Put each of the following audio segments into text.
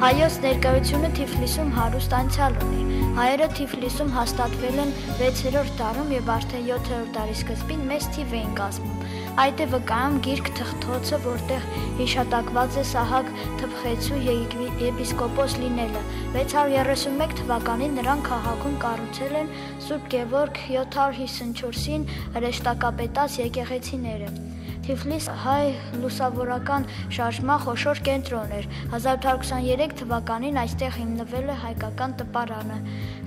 Հայոց ներկայությունը Թիֆլիսում հարուստ անցյալ ունի։ Հայերը Թիֆլիսում հաստատվել են 6-րդ դարում եւ արդեն 7-րդ դարի սկզբին մեծ թիվ էին կազմում։ Այդ է վկայում գիրք Թղթոցը, որտեղ հիշատակված է Սահակ Թփխեցու եպիսկոպոս լինելը։ 631 թվականին նրան քաղաքում կառուցել են Սուրբ Գևորգ 754-ին հրեշտակապետած եկեղեցիները։ Թիֆլիս հայ լուսավորական շարժման խոշոր կենտրոն էր։ 1823 թվականին այստեղ հիմնվել է հայկական տպարանը։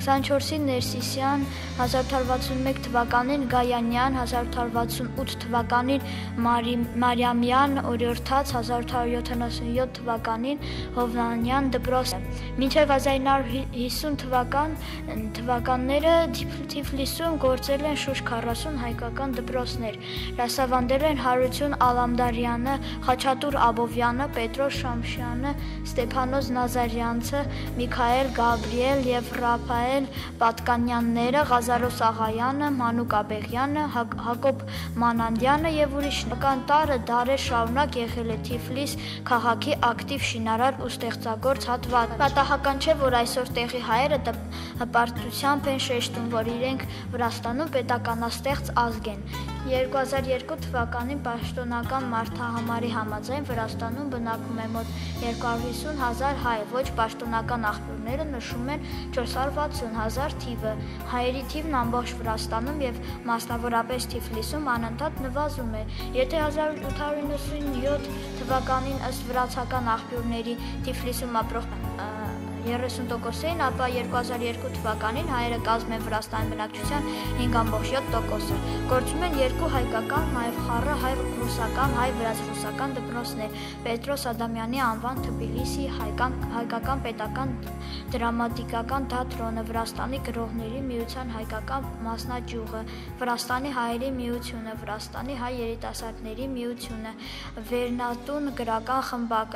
24-ին Ներսիսյան, 1861 թվականին Գայանյան, 1868 թվականին Մարիամյան, օրիորդաց 1877 թվականին Հովնանյան դպրոցը։ Մինչև 1950 թվականները Թիֆլիսում գործել են շուրջ 40 հայկական դպրոցներ։ Դասավանդել են Հարություն Ալամդարյանը, Խաչատուր Աբովյանը, Պետրոս Շամշյանը, Ստեփանոս Նազարյանցը, Միքայել Գաբրիել եւ Ռաֆայել Պատկանյանները, Ղազարոս Աղայանը, Մանուկ Աբեղյանը, Հակոբ Մանանդյանը եւ ուրիշներ։ Տարը դարեր շարունակ եղել է Թիֆլիս քաղաքի ակտիվ շինարար ու ստեղծագործ հատված։ Պատահական չէ, որ այսօր տեղի հայերը հպարտությամբ են շեշտում, որ իրենք Վրաստանում պետականաստեղծ ազգ են։ 2002 թվականին պաշտոնական մարդահամարի համաձայն Վրաստանում բնակվում է մոտ 250,000 հայ, ոչ պաշտոնական աղբյուրները նշում են 460,000 թիվը։ Հայերի թիվն ամբողջ Վրաստանում եւ մասնավորապես Թիֆլիսում անընդհատ նվազում է։ Եթե 1897 թվականին ըստ վրացական աղբյուրների Թիֆլիսում ապրող 30%-ին, ապա 2002 թվականին հայերը կազմում են Վրաստանի բնակչության 5.7%-ը։ Գործում են երկու հայկական, նաև խառը հայ-ռուսական, հայ-վրաց-ռուսական դպրոցներ՝ Պետրոս Ադամյանի անվան Թբիլիսի հայկական պետական դրամատիկական թատրոնը, Վրաստանի գրողների միության հայկական մասնաճյուղը, Վրաստանի հայերի միությունը, Վրաստանի հայ երիտասարդների միությունը, Վերնատուն գրական խմբակը,